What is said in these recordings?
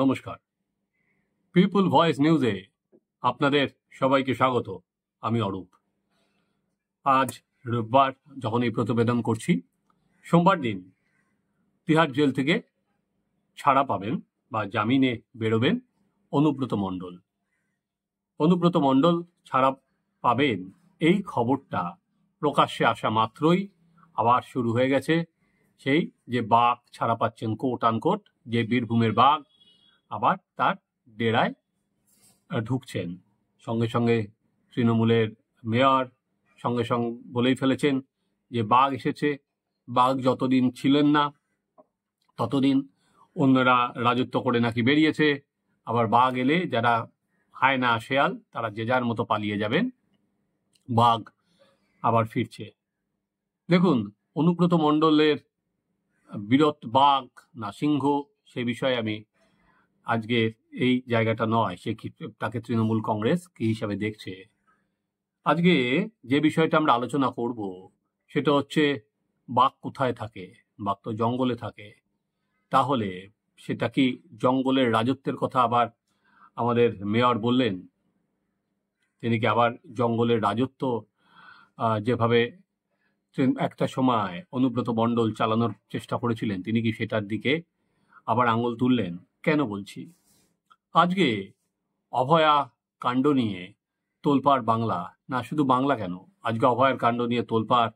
নমস্কার, people voice নিউজে আপনাদের সবাইকে স্বাগত। আমি অরূপ। আজ রোববার যখন এই প্রতিবেদন করছি, সোমবার দিন তিহার জেল থেকে ছাড়া পাবেন বা জামিনে বেরোবেন অনুব্রত মণ্ডল। অনুব্রত মণ্ডল ছাড়া পাবেন এই খবরটা প্রকাশ্যে আসা মাত্রই আবার শুরু হয়ে গেছে সেই যে বাঘ ছাড়া পাচ্ছেন কোট আনকোট, যে বীরভূমের বাঘ আবার তার ডেরায় ঢুকছেন। সঙ্গে সঙ্গে তৃণমূলের মেয়র সঙ্গে সঙ্গে বলেই ফেলেছেন যে বাঘ এসেছে, বাঘ যতদিন ছিলেন না ততদিন অন্যরা রাজত্ব করে নাকি বেরিয়েছে, আবার বাঘ এলে যারা হায়না শেয়াল তারা যে যার মতো পালিয়ে যাবেন, বাঘ আবার ফিরছে। দেখুন, অনুব্রত মণ্ডলের বীরত্ব বাঘ না সিংহ সে বিষয়ে আমি আজকে এই জায়গাটা নয়, সে তাকে তৃণমূল কংগ্রেস কি হিসাবে দেখছে। আজকে যে বিষয়টা আমরা আলোচনা করব সেটা হচ্ছে বাঘ কোথায় থাকে। বাঘ তো জঙ্গলে থাকে। তাহলে সেটা কি জঙ্গলের রাজত্বের কথা আবার আমাদের মেয়র বললেন? তিনি কি আবার জঙ্গলের রাজত্ব যেভাবে একটা সময় অনুব্রত মণ্ডল চালানোর চেষ্টা করেছিলেন, তিনি কি সেটার দিকে আবার আঙুল তুললেন? কেন বলছি? আজকে অভয়া কাণ্ড নিয়ে তোলপাড় বাংলা, না শুধু বাংলা কেন, আজকে অভয়ার কাণ্ড নিয়ে তোলপাড়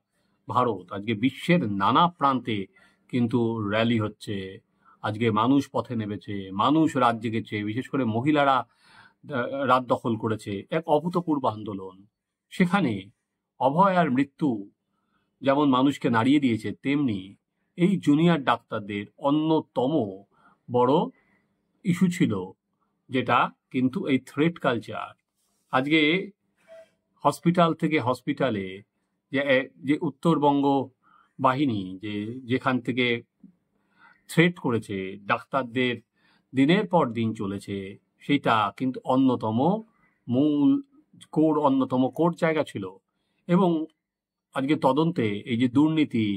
ভারত। আজকে বিশ্বের নানা প্রান্তে কিন্তু র্যালি হচ্ছে, আজকে মানুষ পথে নেমেছে, মানুষ রাত জেগেছে, বিশেষ করে মহিলারা রাত দখল করেছে, এক অভূতপূর্ব আন্দোলন। সেখানে অভয়ার মৃত্যু যেমন মানুষকে নাড়িয়ে দিয়েছে, তেমনি এই জুনিয়র ডাক্তারদের অন্যতম বড় ইস্যু ছিল, যেটা কিন্তু এই থ্রেট কালচার। আজকে হসপিটাল থেকে হসপিটালে যে উত্তরবঙ্গ বাহিনী যেখান থেকে থ্রেট করেছে ডাক্তারদের, দিনের পর দিন চলেছে, সেটা কিন্তু অন্যতম কোর জায়গা ছিল। এবং আজকে তদন্তে এই যে দুর্নীতি,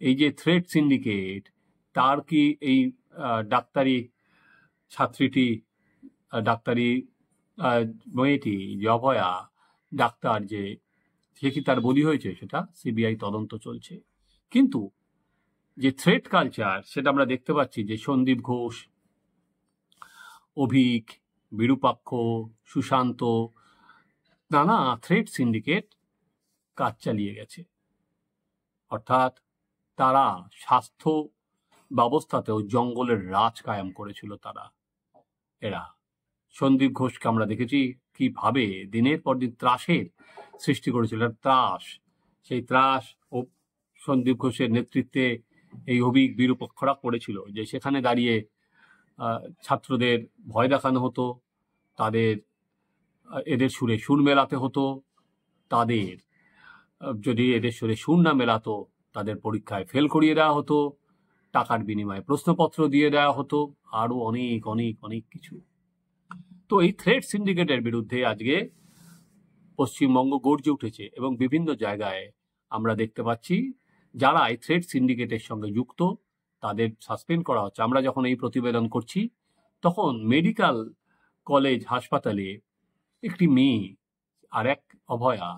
এই যে থ্রেট সিন্ডিকেট, তার কি এই ডাক্তারি ছাত্রীটি, ডাক্তারি মেয়েটি যে অভয়া ডাক্তার, সে কি তার বলি হয়েছে, সেটা সিবিআই তদন্ত চলছে। কিন্তু যে থ্রেট কালচার সেটা আমরা দেখতে পাচ্ছি যে সন্দীপ ঘোষ, অভিক, বিরূপাক্ষ, সুশান্ত, নানা থ্রেট সিন্ডিকেট কাজ চালিয়ে গেছে। অর্থাৎ তারা স্বাস্থ্য ব্যবস্থাতেও জঙ্গলের রাজ কায়েম করেছিল। এরা সন্দীপ ঘোষকে আমরা দেখেছি কিভাবে দিনের পর দিন ত্রাসের সৃষ্টি করেছিল। ত্রাস, সেই ত্রাস ও সন্দীপ ঘোষের নেতৃত্বে এই অভিক বিরূপক্ষরা করেছিল, যে সেখানে দাঁড়িয়ে ছাত্রদের ভয় দেখানো হতো, এদের সুরে সুর মেলাতে হতো, তাদের যদি এদের সুরে সুর না মেলাতো তাদের পরীক্ষায় ফেল করিয়ে দেওয়া হতো, টাকার বিনিময়ে প্রশ্নপত্র দিয়ে দেওয়া হতো, আরো অনেক অনেক অনেক কিছু। তো এই থ্রেট সিন্ডিকেটের বিরুদ্ধে আজকে পশ্চিমবঙ্গ গর্জে উঠেছে এবং বিভিন্ন জায়গায় আমরা দেখতে পাচ্ছি যারা এই থ্রেট সিন্ডিকেটের সঙ্গে যুক্ত তাদের সাসপেন্ড করা হচ্ছে। আমরা যখন এই প্রতিবেদন করছি তখন মেডিকেল কলেজ হাসপাতালে একটি মেয়ে, আর এক অভয়া,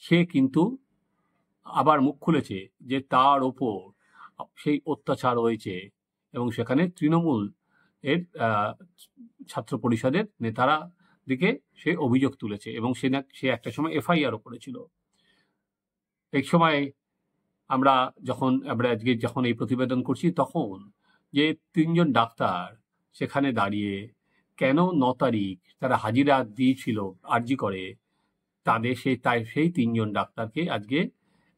সে কিন্তু আবার মুখ খুলেছে যে তার ওপর সেই অত্যাচার হয়েছে এবং সেখানে তৃণমূল এর ছাত্র পরিষদের নেতারা দিকে সে অভিযোগ তুলেছে এবং সে একটা সময় এফআইআরও করেছিল। এক সময় আমরা আজকে যখন এই প্রতিবেদন করছি তখন যে 3 জন ডাক্তার সেখানে দাঁড়িয়ে কেন 9 তারিখ তারা হাজিরা দিয়েছিল আরজি করে, সেই 3 জন ডাক্তারকে আজকে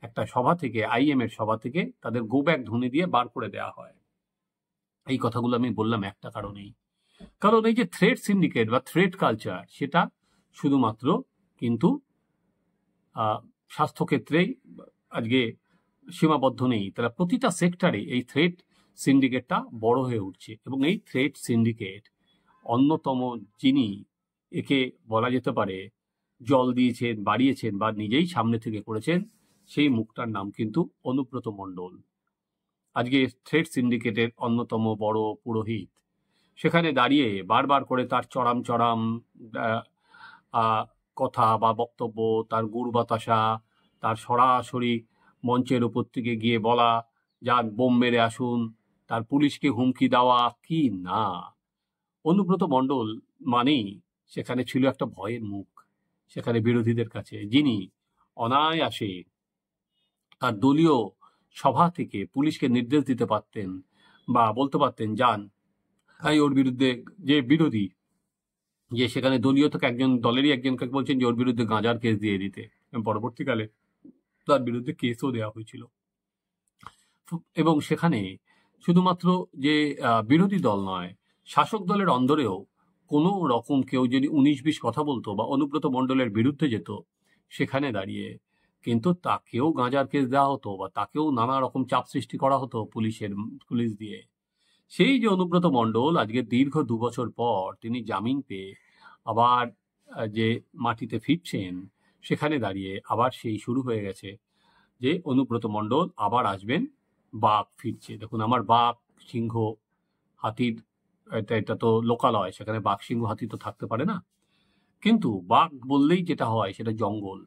একটা সভা থেকে, আইএম এর সভা থেকে তাদের গো ব্যাক ধ্বনি দিয়ে বার করে দেওয়া হয়। এই কথাগুলো আমি বললাম একটা কারণেই, কারণ এই যে থ্রেট সিন্ডিকেট বা থ্রেট কালচার সেটা শুধুমাত্র কিন্তু স্বাস্থ্যক্ষেত্রেই আজকে সীমাবদ্ধ নেই, তারা প্রতিটা সেক্টরে এই থ্রেট সিন্ডিকেটটা বড় হয়ে উঠছে। এবং এই থ্রেট সিন্ডিকেট অন্যতম যিনি একে বলা যেতে পারে জল দিয়েছেন, বাড়িয়েছেন বা নিজেই সামনে থেকে করেছেন, সেই মুখটার নাম কিন্তু অনুব্রত মণ্ডল। আজকে থ্রেট সিন্ডিকেটের অন্যতম বড় পুরোহিত সেখানে দাঁড়িয়ে বারবার করে তার চড়াম চড়াম আহ, আহ, কথা বা বক্তব্য, তার গুড় বাতাসা, তার সরাসরি মঞ্চের উপর থেকে গিয়ে বলা, যান বোম মেরে আসুন, তার পুলিশকে হুমকি দেওয়া, কি না। অনুব্রত মণ্ডল মানেই সেখানে ছিল একটা ভয়ের মুখ সেখানে বিরোধীদের কাছে, যিনি অনায়াসে তার দলীয় সভা থেকে পুলিশকে নির্দেশ দিতে পারতেন বা বলতে পারতেন, যান তাই ওর বিরুদ্ধে, যে বিরোধী, যে সেখানে দলীয় থেকে একজন দলেরই একজনকে বলছেন যে ওর বিরুদ্ধে গাঁজার কেস দিয়ে দিতে, এবং পরবর্তীকালে তার বিরুদ্ধে কেসও দেওয়া হয়েছিল। এবং সেখানে শুধুমাত্র যে বিরোধী দল নয়, শাসক দলের অন্দরেও কোনো রকম কেউ যদি 19-20 কথা বলতো বা অনুব্রত মণ্ডলের বিরুদ্ধে যেত, সেখানে দাঁড়িয়ে কিন্তু তাকেও গাঁজার কেস দেওয়া হতো বা তাকেও নানা রকম চাপ সৃষ্টি করা হতো পুলিশ দিয়ে। সেই যে অনুব্রত মণ্ডল আজকে দীর্ঘ 2 বছর পর তিনি জামিন পেয়ে আবার যে মাটিতে ফিরছেন, সেখানে দাঁড়িয়ে আবার সেই শুরু হয়ে গেছে যে অনুব্রত মণ্ডল আবার আসবেন, বাঘ ফিরছে। দেখুন, আমার বাঘ, সিংহ, হাতির, এটা তো লোকালয়, সেখানে বাঘ, সিংহ, হাতি তো থাকতে পারে না। কিন্তু বাঘ বললেই যেটা হয় সেটা জঙ্গল।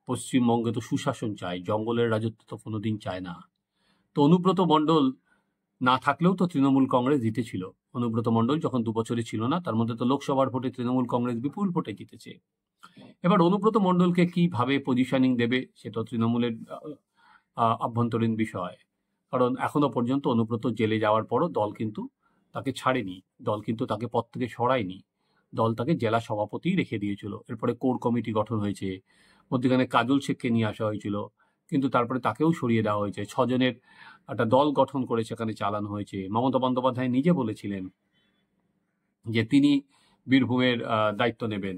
পশ্চিমবঙ্গে তো সুশাসন চাই, জঙ্গলের রাজত্ব তো কোনোদিন চায় না। তো অনুব্রত মণ্ডল না থাকলেও তো তৃণমূল কংগ্রেস জিতেছিল। অনুব্রত মণ্ডল যখন 2 বছরে ছিল না, তার মধ্যে তো লোকসভার ভোটে তৃণমূল কংগ্রেস বিপুল ভোটে জিতেছে। এবার অনুব্রত মণ্ডলকে কিভাবে পজিশনিং দেবে সেটা তৃণমূলের আভ্যন্তরীণ বিষয়। কারণ এখনো পর্যন্ত অনুব্রত জেলে যাওয়ার পরও দল কিন্তু তাকে ছাড়েনি, দল কিন্তু তাকে পদ থেকে সরায়নি, দল তাকে জেলা সভাপতিই রেখে দিয়েছিল। এরপরে কোর কমিটি গঠন হয়েছে, মধ্যখানে কাজল শেখকে নিয়ে আসা হয়েছিল, কিন্তু তারপরে তাকেও সরিয়ে দেওয়া হয়েছে। 6 জনের একটা দল গঠন করে সেখানে চালানো হয়েছে। মমতা বন্দ্যোপাধ্যায় নিজে বলেছিলেন যে তিনি বীরভূমের দায়িত্ব নেবেন,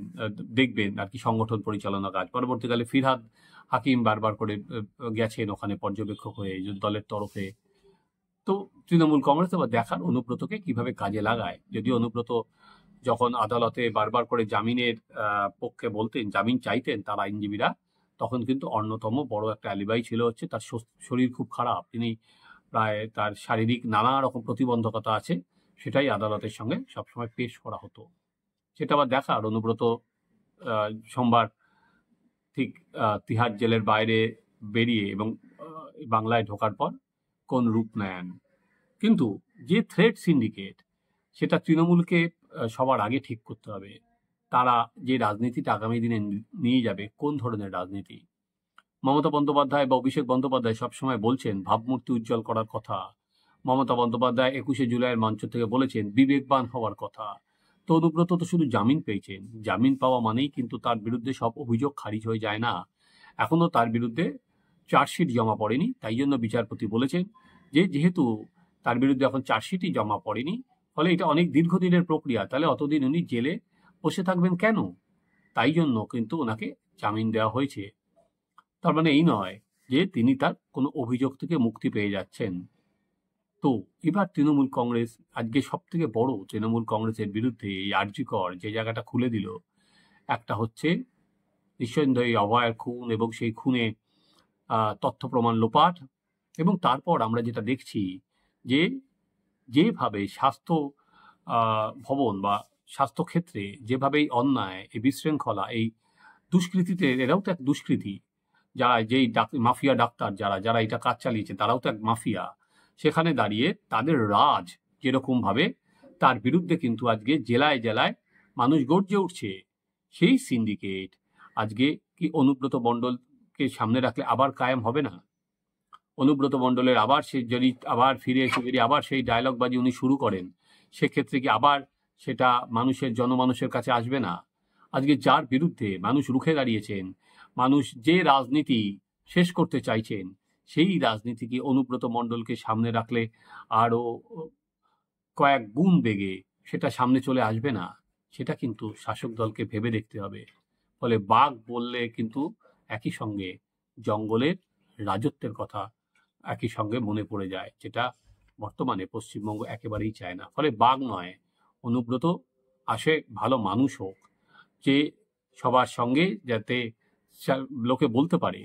দেখবেন আর কি সংগঠন পরিচালনা কাজ। পরবর্তীকালে ফিরহাদ হাকিম বারবার করে গেছেন ওখানে পর্যবেক্ষক হয়ে দলের তরফে। তো তৃণমূল কংগ্রেস এবার দেখার অনুব্রতকে কিভাবে কাজে লাগায়। যদিও অনুব্রত যখন আদালতে বারবার করে জামিনের পক্ষে বলতেন, জামিন চাইতেন তার আইনজীবীরা, তখন কিন্তু অন্যতম বড় একটা অ্যালিবাই ছিল হচ্ছে তার শরীর খুব খারাপ, তিনি প্রায় তার শারীরিক নানা রকম প্রতিবন্ধকতা আছে, সেটাই আদালতের সঙ্গে সবসময় পেশ করা হতো। সেটা আবার দেখার অনুব্রত সোমবার ঠিক তিহার জেলের বাইরে বেরিয়ে এবং বাংলায় ঢোকার পর কোন রূপ নেন। কিন্তু যে থ্রেড সিন্ডিকেট, সেটা তৃণমূলকে সবার আগে ঠিক করতে হবে। তারা যে রাজনীতিটা আগামী দিনে নিয়ে যাবে, কোন ধরনের রাজনীতি। মমতা বন্দ্যোপাধ্যায় বা অভিষেক বন্দ্যোপাধ্যায় সবসময় বলছেন ভাবমূর্তি উজ্জ্বল করার কথা। মমতা বন্দ্যোপাধ্যায় 21শে জুলাইয়ের মঞ্চ থেকে বলেছেন বিবেকবান হওয়ার কথা। তো অনুব্রত তো শুধু জামিন পেয়েছেন, জামিন পাওয়া মানেই কিন্তু তার বিরুদ্ধে সব অভিযোগ খারিজ হয়ে যায় না। এখনো তার বিরুদ্ধে চার্জশিট জমা পড়েনি, তাই জন্য বিচারপতি বলেছেন যে যেহেতু তার বিরুদ্ধে এখন চার্জশিটই জমা পড়েনি, ফলে এটা অনেক দীর্ঘদিনের প্রক্রিয়া, তাহলে অতদিন উনি জেলে বসে থাকবেন কেন, তাই জন্য কিন্তু ওনাকে জামিন দেওয়া হয়েছে। তার মানে এই নয় যে তিনি তার কোনো অভিযোগ থেকে মুক্তি পেয়ে যাচ্ছেন। তো এবার তৃণমূল কংগ্রেস আজকে সব থেকে বড়, তৃণমূল কংগ্রেসের বিরুদ্ধে এই আরজিকর যে জায়গাটা খুলে দিল, একটা হচ্ছে নিঃসন্দেহে অভয়ের খুন এবং সেই খুনে তথ্য প্রমাণ লোপাট। এবং তারপর আমরা যেটা দেখছি যে যেভাবে স্বাস্থ্য ভবন বা স্বাস্থ্যক্ষেত্রে যেভাবে এই অন্যায়, এই বিশৃঙ্খলা, এই দুষ্কৃতীতে, এরাও তো এক দুষ্কৃতী, যারা যেই মাফিয়া ডাক্তার যারা যারা এটা কাজ চালিয়েছে তারাও তো এক মাফিয়া। সেখানে দাঁড়িয়ে তাদের রাজ যেরকম ভাবে, তার বিরুদ্ধে কিন্তু আজকে জেলায় জেলায় মানুষ গর্জে উঠছে। সেই সিন্ডিকেট আজকে কি অনুব্রত মণ্ডলকে সামনে রাখলে আবার কায়েম হবে না? অনুব্রত মণ্ডলের আবার সে যদি আবার ফিরে এসে যদি আবার সেই ডায়লগবাজি উনি শুরু করেন, সেক্ষেত্রে কি আবার সেটা জনমানুষের কাছে আসবে না? আজকে যার বিরুদ্ধে মানুষ রুখে দাঁড়িয়েছেন, মানুষ যে রাজনীতি শেষ করতে চাইছেন, সেই রাজনীতি কি অনুব্রত মণ্ডলকে সামনে রাখলে আরও কয়েক গুণ বেগে সেটা সামনে চলে আসবে না? সেটা কিন্তু শাসক দলকে ভেবে দেখতে হবে। ফলে বাঘ বললে কিন্তু একই সঙ্গে জঙ্গলের রাজত্বের কথা একই সঙ্গে মনে পড়ে যায়, যেটা বর্তমানে পশ্চিমবঙ্গ একেবারেই চায় না। ফলে বাঘ নয়, অনুব্রত আসে ভালো মানুষ হোক, যে সবার সঙ্গে যাতে লোকে বলতে পারে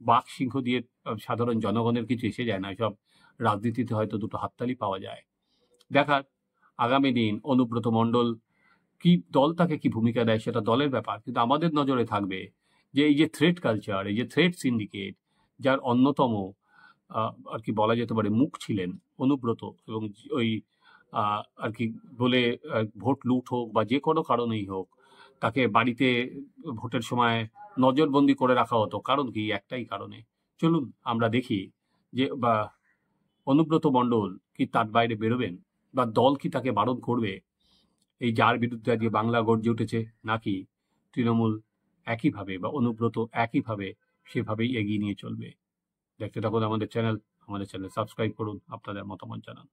বাঘ সিংহ দিয়ে সাধারণ জনগণের কিছু এসে যায় না। সব রাজনীতিতে হয়তো দুটো হাততালি পাওয়া যায়। দেখার আগামী দিন অনুব্রত মণ্ডল কি দল তাকে কি ভূমিকা দেয় সেটা দলের ব্যাপার, কিন্তু আমাদের নজরে থাকবে যে এই যে থ্রেড কালচার, এই যে থ্রেড সিন্ডিকেট, যার অন্যতম আর কি বলা যেতে পারে মুখ ছিলেন অনুব্রত, এবং ওই আর কি বলে ভোট লুট হোক বা যে কোনো কারণেই হোক, তাকে বাড়িতে ভোটের সময় নজরবন্দি করে রাখা হতো। কারণ কি? একটাই কারণে। চলুন আমরা দেখি যে বা অনুব্রত মণ্ডল কি তার বাইরে বেরোবেন, বা দল কি তাকে বারণ করবে, এই যার বিরুদ্ধে আজকে বাংলা গর্জে উঠেছে, নাকি তৃণমূল একইভাবে বা অনুব্রত একইভাবে সেভাবেই এগিয়ে নিয়ে চলবে। দেখতে থাকুন আমাদের চ্যানেল সাবস্ক্রাইব করুন, আপনাদের মতামত জানান।